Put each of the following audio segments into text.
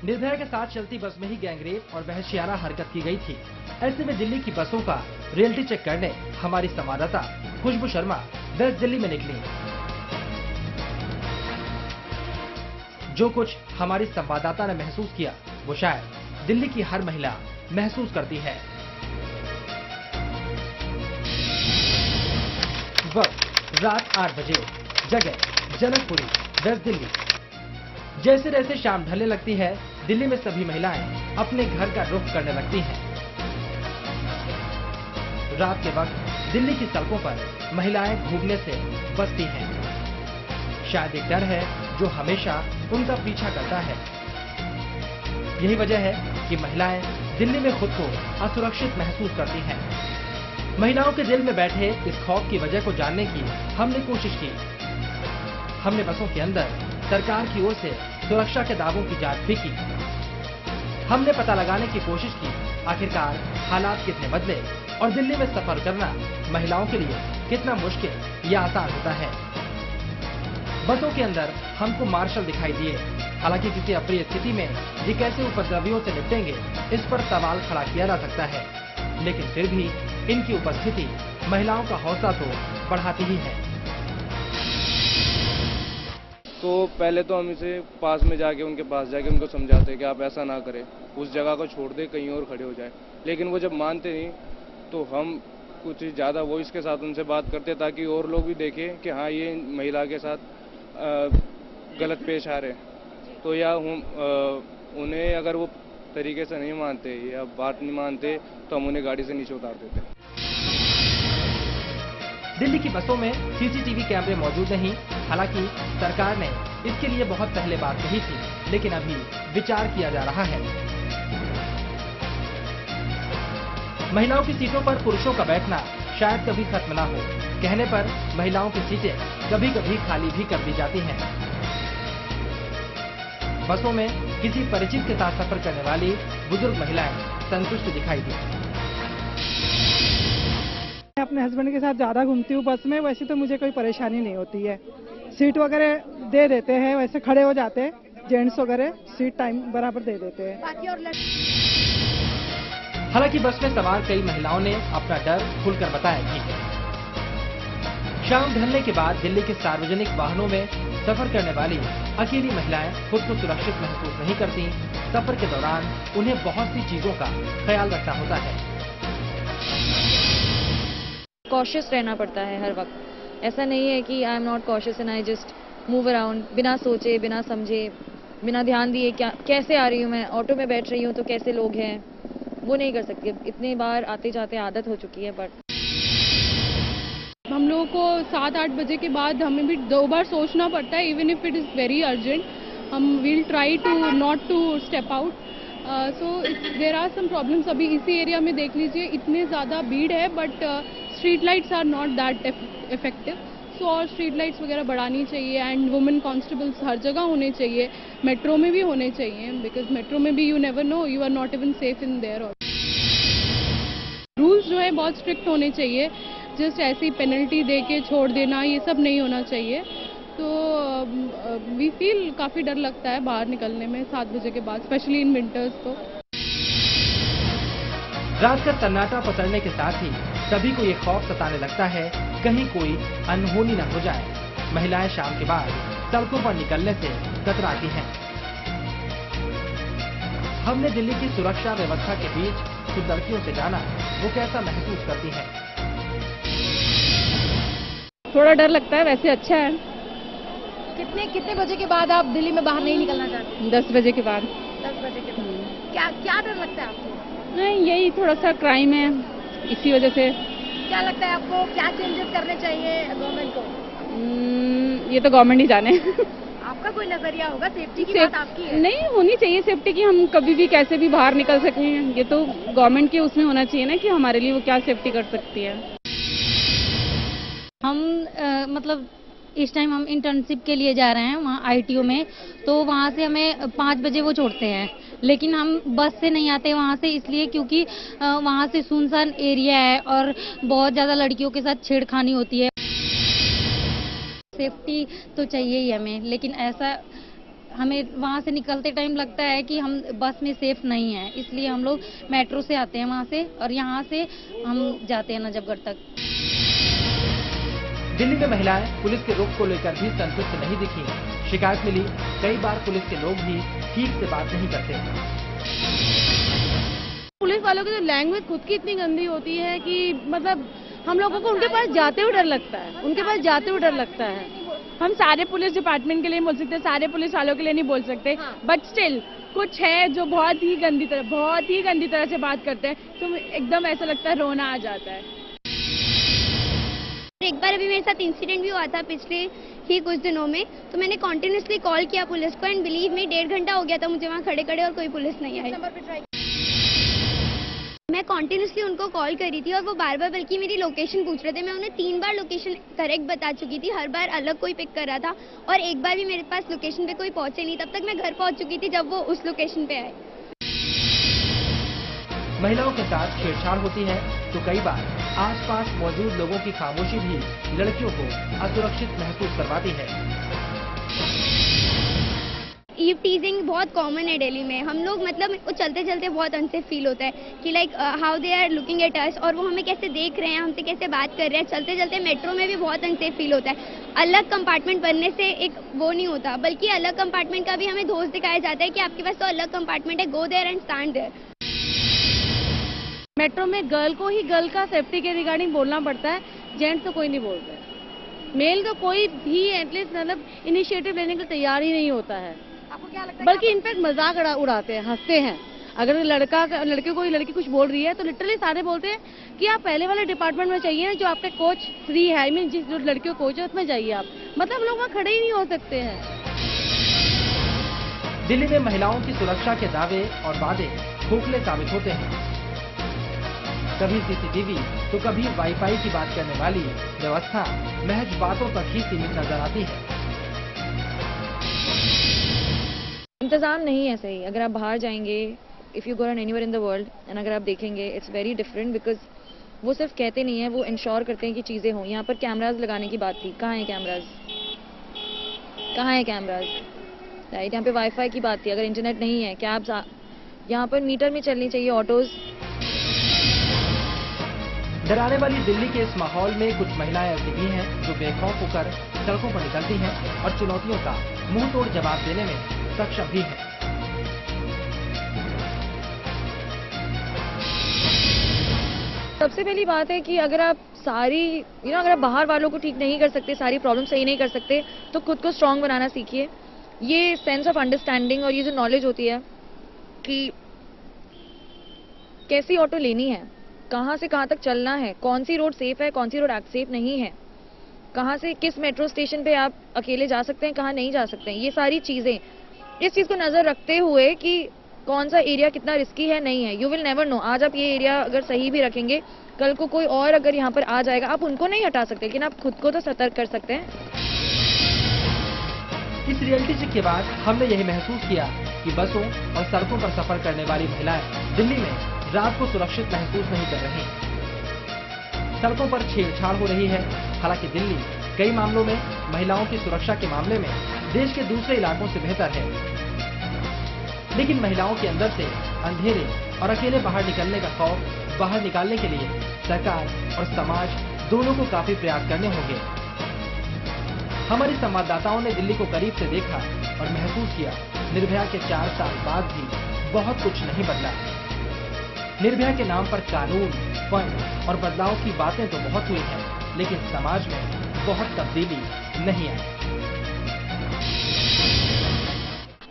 निर्भया के साथ चलती बस में ही गैंगरेप और वहशियाना हरकत की गई थी। ऐसे में दिल्ली की बसों का रियलिटी चेक करने हमारी संवाददाता खुशबू शर्मा वेस्ट दिल्ली में निकली। जो कुछ हमारी संवाददाता ने महसूस किया वो शायद दिल्ली की हर महिला महसूस करती है। वक्त रात 8 बजे, जगह जनकपुरी, वेस्ट दिल्ली। जैसे जैसे शाम ढलने लगती है, दिल्ली में सभी महिलाएं अपने घर का रुख करने लगती हैं। रात के वक्त दिल्ली की सड़कों पर महिलाएं घूमने से बचती हैं। शायद एक डर है जो हमेशा उनका पीछा करता है। यही वजह है कि महिलाएं दिल्ली में खुद को असुरक्षित महसूस करती हैं। महिलाओं के दिल में बैठे इस खौफ की वजह को जानने की हमने कोशिश की। हमने बसों के अंदर सरकार की ओर से सुरक्षा के दावों की जांच भी की। हमने पता लगाने की कोशिश की आखिरकार हालात कितने बदले और दिल्ली में सफर करना महिलाओं के लिए कितना मुश्किल या आसान होता है। बसों के अंदर हमको मार्शल दिखाई दिए। हालांकि किसी अप्रिय स्थिति में ये कैसे उपद्रवियों से निपटेंगे, इस पर सवाल खड़ा किया जा सकता है। लेकिन फिर भी इनकी उपस्थिति महिलाओं का हौसला तो बढ़ाती ही है। तो पहले तो हम इसे पास में जाके उनके पास जाके उनको समझाते कि आप ऐसा ना करें, उस जगह को छोड़ दे, कहीं और खड़े हो जाए। लेकिन वो जब मानते नहीं तो हम कुछ ज़्यादा वॉइस के साथ उनसे बात करते ताकि और लोग भी देखें कि हाँ ये महिला के साथ गलत पेश आ रहे हैं। तो या उन्हें अगर वो तरीके से नहीं मानते या बात नहीं मानते तो हम उन्हें गाड़ी से नीचे उतार देते। दिल्ली की बसों में सीसीटीवी कैमरे मौजूद नहीं। हालांकि सरकार ने इसके लिए बहुत पहले बात कही थी, लेकिन अभी विचार किया जा रहा है। महिलाओं की सीटों पर पुरुषों का बैठना शायद कभी खत्म ना हो। कहने पर महिलाओं की सीटें कभी कभी खाली भी कर दी जाती हैं। बसों में किसी परिचित के साथ सफर करने वाली बुजुर्ग महिलाएं संतुष्ट दिखाई दी। मैं अपने हस्बैंड के साथ ज्यादा घूमती हूँ बस में, वैसे तो मुझे कोई परेशानी नहीं होती है। सीट वगैरह दे देते हैं, वैसे खड़े हो जाते हैं, जेंट्स वगैरह सीट टाइम बराबर दे देते हैं। हालांकि बस में सवार कई महिलाओं ने अपना डर खुलकर बताया भी। शाम ढलने के बाद दिल्ली के सार्वजनिक वाहनों में सफर करने वाली अकेली महिलाएं खुद को सुरक्षित महसूस नहीं करती। सफर के दौरान उन्हें बहुत सी चीजों का ख्याल रखना होता है। कॉशियस रहना पड़ता है हर वक्त। ऐसा नहीं है कि I am not cautious and I just move around बिना सोचे, बिना समझे, बिना ध्यान दिए क्या कैसे आ रही हूँ मैं, ऑटो में बैठ रही हूँ तो कैसे लोग हैं, वो नहीं कर सकती। इतने बार आते जाते आदत हो चुकी है। बट हम लोगों को 7-8 बजे के बाद हमें भी 2 बार सोचना पड़ता है, even if it is very urgent. हम will try to not to step out. So there are some problems. अभी इसी एरिया में देख लीजिए इतने ज़्यादा भीड़ है, but street lights are not that effective. So और स्ट्रीट लाइट्स वगैरह बढ़ानी चाहिए एंड वुमेन कांस्टेबल्स हर जगह होने चाहिए। मेट्रो में भी होने चाहिए, बिकॉज मेट्रो में भी you never know, you are not even safe in there. Rules जो है बहुत स्ट्रिक्ट होने चाहिए। जस्ट ऐसी पेनल्टी दे के छोड़ देना, ये सब नहीं होना चाहिए। तो वी फील काफ़ी डर लगता है बाहर निकलने में 7 बजे के बाद, स्पेशली इन विंटर्स। तो रात का सन्नाटा पसरने के साथ ही सभी को ये खौफ सताने लगता है कहीं कोई अनहोनी न हो जाए। महिलाएं शाम के बाद सड़कों पर निकलने से कतराती हैं। हमने दिल्ली की सुरक्षा व्यवस्था के बीच कुछ लड़कियों से जाना वो कैसा महसूस करती हैं। थोड़ा डर लगता है, वैसे अच्छा है। कितने बजे के बाद आप दिल्ली में बाहर नहीं निकलना चाहते? 10 बजे के बाद। 10 बजे के बाद क्या डर लगता है आपको? नहीं, यही थोड़ा सा क्राइम है, इसी वजह से। क्या लगता है आपको, क्या चेंजेस करने चाहिए गवर्नमेंट को? ये तो गवर्नमेंट ही जाने। आपका कोई नजरिया होगा, सेफ्टी की बात आपकी है? नहीं, होनी चाहिए सेफ्टी की। हम कभी भी कैसे भी बाहर निकल सकें, ये तो गवर्नमेंट के उसमें होना चाहिए ना कि हमारे लिए वो क्या सेफ्टी कर सकती है। हम मतलब इस टाइम हम इंटर्नशिप के लिए जा रहे हैं वहाँ ITO में, तो वहाँ से हमें 5 बजे वो छोड़ते हैं। लेकिन हम बस से नहीं आते वहाँ से, इसलिए क्योंकि वहाँ से सुनसान एरिया है और बहुत ज़्यादा लड़कियों के साथ छेड़खानी होती है। सेफ्टी तो चाहिए ही हमें, लेकिन ऐसा हमें वहाँ से निकलते टाइम लगता है कि हम बस में सेफ नहीं है, इसलिए हम लोग मेट्रो से आते हैं वहाँ से, और यहाँ से हम जाते हैं नजफगढ़ तक। दिल्ली में महिलाएं पुलिस के रुख को लेकर भी संतुष्ट नहीं दिखी। शिकायत मिली, कई बार पुलिस के लोग भी ठीक से बात नहीं करते। पुलिस वालों की तो लैंग्वेज खुद की इतनी गंदी होती है कि मतलब हम लोगों को उनके पास जाते हुए डर लगता है, उनके पास जाते हुए डर लगता है। हम सारे पुलिस डिपार्टमेंट के लिए बोल सकते हैं, सारे पुलिस वालों के लिए नहीं बोल सकते, बट स्टिल कुछ है जो बहुत ही गंदी तरह से बात करते हैं, तो एकदम ऐसा लगता है रोना आ जाता है। एक बार अभी मेरे साथ इंसिडेंट भी हुआ था पिछले ही कुछ दिनों में, तो मैंने कंटिन्यूसली कॉल किया पुलिस को, एंड बिलीव मी 1.5 घंटा हो गया था मुझे वहाँ खड़े और कोई पुलिस नहीं आई। मैं कंटिन्यूसली उनको कॉल करी थी और वो बार बार बल्कि मेरी लोकेशन पूछ रहे थे। मैं उन्हें 3 बार लोकेशन करेक्ट बता चुकी थी, हर बार अलग कोई पिक कर रहा था, और एक बार भी मेरे पास लोकेशन पे कोई पहुंचे नहीं। तब तक मैं घर पहुंच चुकी थी जब वो उस लोकेशन पे आए। महिलाओं के साथ छेड़छाड़ होती है तो कई बार आसपास मौजूद लोगों की खामोशी भी लड़कियों को असुरक्षित महसूस करवाती है। ईव टीजिंग बहुत कॉमन है दिल्ली में। हम लोग मतलब वो चलते चलते बहुत अनसेफ फील होता है कि like how they are looking at us, और वो हमें कैसे देख रहे हैं, हमसे कैसे बात कर रहे हैं। चलते चलते मेट्रो में भी बहुत अनसेफ फील होता है। अलग कंपार्टमेंट बनने से एक वो नहीं होता, बल्कि अलग कंपार्टमेंट का भी हमें दोष दिखाया जाता है कि आपके पास तो अलग कंपार्टमेंट है, go there and stand there. Metro में गर्ल को ही गर्ल का सेफ्टी के रिगार्डिंग बोलना पड़ता है, जेंट्स तो कोई नहीं बोलता है। मेल तो कोई भी एटलीस्ट मतलब इनिशिएटिव लेने के लिए तैयार ही नहीं होता है। आपको क्या लगता है? बल्कि इनफैक्ट मजाक उड़ाते हैं, हंसते हैं। अगर लड़की कुछ बोल रही है तो लिटरली सारे बोलते हैं कि आप पहले वाले डिपार्टमेंट में चाहिए जो आपका कोच फ्री है, आई मीन जिस जो लड़कियों कोच है उसमें जाइए आप। मतलब लोग वहाँ खड़े ही नहीं हो सकते हैं। दिल्ली में महिलाओं की सुरक्षा के दावे और वादे खोखले साबित होते हैं। कभी सीसीटीवी तो कभी वाईफाई की बात करने वाली व्यवस्था महज बातों तक ही सीमित नजर आती है। इंतजाम नहीं है सही। अगर आप बाहर जाएंगे, if you go anywhere in the world, and अगर आप देखेंगे इट्स वेरी डिफरेंट, बिकॉज वो सिर्फ कहते नहीं है, वो इंश्योर करते हैं कि चीजें हों। यहाँ पर कैमराज लगाने की बात थी, कहाँ है कैमराज, कहाँ है कैमराज, राइट। यहाँ पे वाईफाई की बात थी, अगर इंटरनेट नहीं है, कैब्स यहाँ पर मीटर में चलनी चाहिए, ऑटोज। डराने वाली दिल्ली के इस माहौल में कुछ महिलाएं ऐसी भी हैं जो बेखौफ होकर सड़कों पर निकलती हैं और चुनौतियों का मुंह तोड़ जवाब देने में सक्षम भी हैं। सबसे पहली बात है कि अगर आप अगर आप बाहर वालों को ठीक नहीं कर सकते, सारी प्रॉब्लम सही नहीं कर सकते, तो खुद को स्ट्रांग बनाना सीखिए। ये सेंस ऑफ अंडरस्टैंडिंग और ये जो नॉलेज होती है कि कैसी ऑटो लेनी है, कहाँ से कहाँ तक चलना है, कौन सी रोड सेफ है, कौन सी रोड सेफ नहीं है, कहाँ से किस मेट्रो स्टेशन पे आप अकेले जा सकते हैं, कहाँ नहीं जा सकते हैं, ये सारी चीजें, इस चीज को नजर रखते हुए कि कौन सा एरिया कितना रिस्की है, नहीं है। You will never know. आज आप ये एरिया अगर सही भी रखेंगे, कल को कोई और अगर यहाँ पर आ जाएगा, आप उनको नहीं हटा सकते, लेकिन आप खुद को तो सतर्क कर सकते हैं। इस रियलिटी चेक के बाद हमने यही महसूस किया कि बसों और सड़कों पर सफर करने वाली महिलाएं दिल्ली में रात को सुरक्षित महसूस नहीं कर रही। सड़कों पर छेड़छाड़ हो रही है। हालांकि दिल्ली कई मामलों में महिलाओं की सुरक्षा के मामले में देश के दूसरे इलाकों से बेहतर है, लेकिन महिलाओं के अंदर से अंधेरे और अकेले बाहर निकलने का खौफ बाहर निकालने के लिए सरकार और समाज दोनों को काफी प्रयास करने होंगे। हमारी संवाददाताओं ने दिल्ली को करीब से देखा और महसूस किया, निर्भया के 4 साल बाद भी बहुत कुछ नहीं बदला। निर्भया के नाम पर कानून, फंड और बदलाव की बातें तो बहुत हुई हैं, लेकिन समाज में बहुत तब्दीली नहीं आई।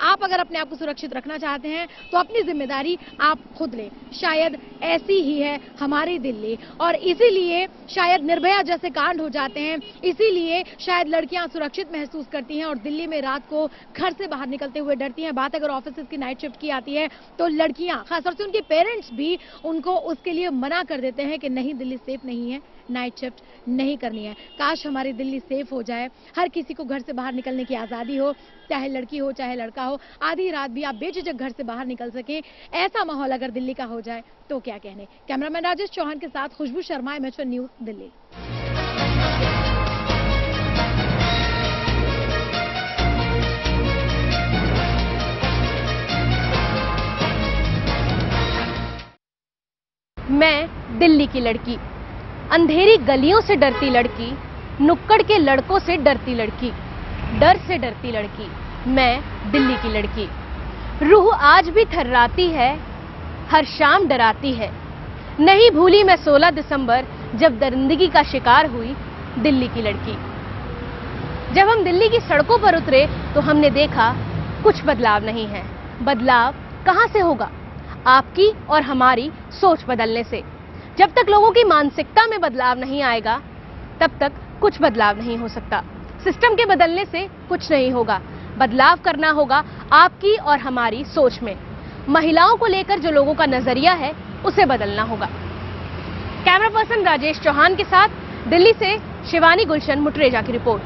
आप अगर अपने आप को सुरक्षित रखना चाहते हैं तो अपनी जिम्मेदारी आप खुद लें। शायद ऐसी ही है हमारी दिल्ली, और इसीलिए शायद निर्भया जैसे कांड हो जाते हैं, इसीलिए शायद लड़कियां सुरक्षित महसूस करती हैं और दिल्ली में रात को घर से बाहर निकलते हुए डरती हैं। बात अगर ऑफिस की नाइट शिफ्ट की आती है तो लड़कियां, खासतौर से उनके पेरेंट्स भी उनको उसके लिए मना कर देते हैं कि नहीं, दिल्ली सेफ नहीं है, नाइट शिफ्ट नहीं करनी है। काश हमारी दिल्ली सेफ हो जाए, हर किसी को घर से बाहर निकलने की आज़ादी हो, चाहे लड़की हो चाहे लड़का हो, आधी रात भी आप बेझिझक घर से बाहर निकल सकें। ऐसा माहौल अगर दिल्ली का हो जाए तो क्या कहने। कैमरामैन राजेश चौहान के साथ खुशबू शर्मा, MH1 न्यूज़, दिल्ली। मैं दिल्ली की लड़की, अंधेरी गलियों से डरती लड़की, नुक्कड़ के लड़कों से डरती लड़की, डर से डरती लड़की, मैं दिल्ली की लड़की। रूह आज भी थर्राती है, हर शाम डराती है। नहीं भूली मैं 16 दिसंबर जब दरिंदगी का शिकार हुई दिल्ली की लड़की। जब हम दिल्ली की सड़कों पर उतरे तो हमने देखा कुछ बदलाव नहीं है। बदलाव कहां से होगा? आपकी और हमारी सोच बदलने से। जब तक लोगों की मानसिकता में बदलाव नहीं आएगा तब तक कुछ बदलाव नहीं हो सकता। सिस्टम के बदलने से कुछ नहीं होगा। बदलाव करना होगा आपकी और हमारी सोच में। महिलाओं को लेकर जो लोगों का नजरिया है उसे बदलना होगा। कैमरा पर्सन राजेश चौहान के साथ दिल्ली से शिवानी गुलशन मुटरेजा की रिपोर्ट।